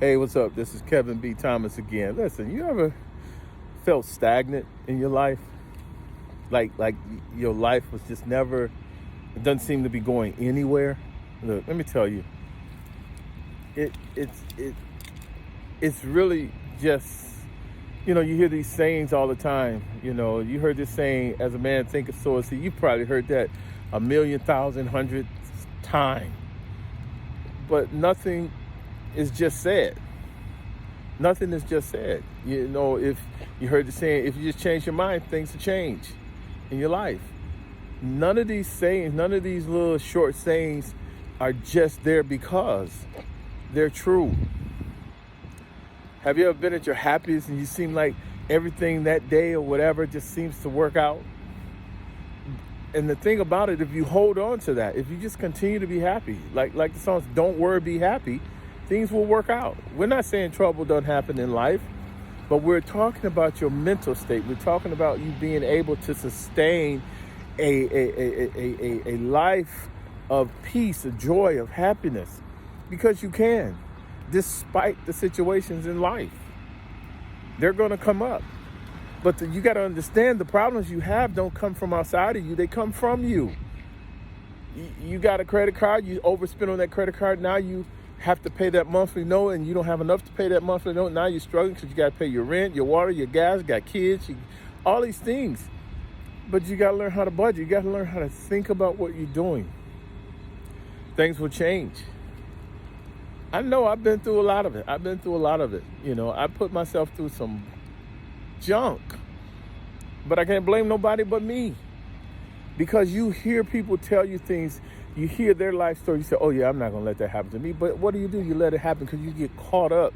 Hey, what's up? This is Kevin B. Thomas again. Listen, you ever felt stagnant in your life? Like your life was just never, it doesn't seem to be going anywhere. Look, let me tell you, it's really just, you hear these sayings all the time. You heard this saying, as a man thinketh, so is he. You probably heard that a million, thousand, hundred times. But nothing is just said. Nothing is just said. If you heard the saying, if you just change your mind, things will change in your life. None of these sayings, none of these little short sayings are just there because they're true. Have you ever been at your happiest and you seem like everything that day or whatever just seems to work out? And the thing about it, if you hold on to that, if you just continue to be happy, like the songs, don't worry, be happy, things will work out. We're not saying trouble doesn't happen in life, but we're talking about your mental state. We're talking about you being able to sustain a life of peace, of joy, of happiness, because you can, despite the situations in life. They're going to come up. But you got to understand, the problems you have don't come from outside of you. They come from you. You got a credit card. You overspend on that credit card. Now you have to pay that monthly note, and you don't have enough to pay that monthly note. Now you're struggling because you got to pay your rent, your water, your gas, you got kids, all these things. But you got to learn how to budget. You got to learn how to think about what you're doing. Things will change. I know I've been through a lot of it. I put myself through some junk, but I can't blame nobody but me, because you hear people tell you things, you hear their life story, you say, oh yeah, I'm not gonna let that happen to me. But what do? You let it happen because you get caught up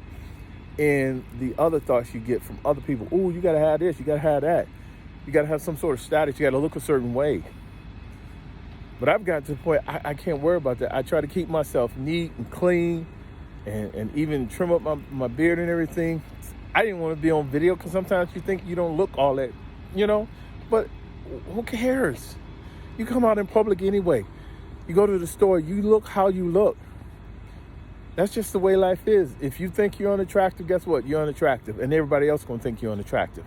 in the other thoughts you get from other people. Oh, you gotta have this, you gotta have that, you gotta have some sort of status, you gotta look a certain way. But I've got to the point I can't worry about that. I try to keep myself neat and clean, and even trim up my beard and everything. I didn't want to be on video because sometimes you think you don't look all that, but who cares? You come out in public anyway. You go to the store, you look how you look. That's just the way life is. If you think you're unattractive, guess what? You're unattractive, and everybody else is going to think you're unattractive.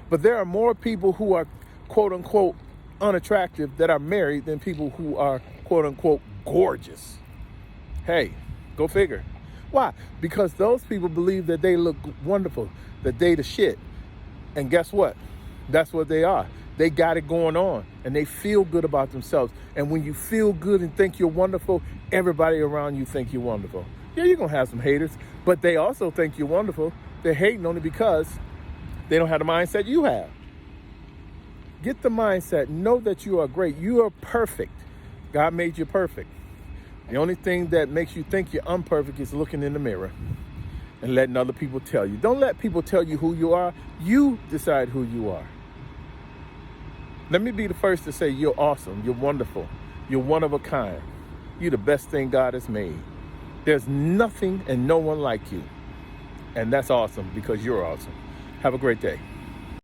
But there are more people who are quote unquote unattractive that are married than people who are quote unquote gorgeous. Hey, go figure. Why? Because those people believe that they look wonderful, that they the shit. And guess what? That's what they are. They got it going on, and they feel good about themselves. And when you feel good and think you're wonderful, everybody around you think you're wonderful. Yeah, you're going to have some haters, but they also think you're wonderful. They're hating on it because they don't have the mindset you have. Get the mindset. Know that you are great. You are perfect. God made you perfect. The only thing that makes you think you're imperfect is looking in the mirror and letting other people tell you. Don't let people tell you who you are. You decide who you are. Let me be the first to say you're awesome. You're wonderful. You're one of a kind. You're the best thing God has made. There's nothing and no one like you. And that's awesome because you're awesome. Have a great day.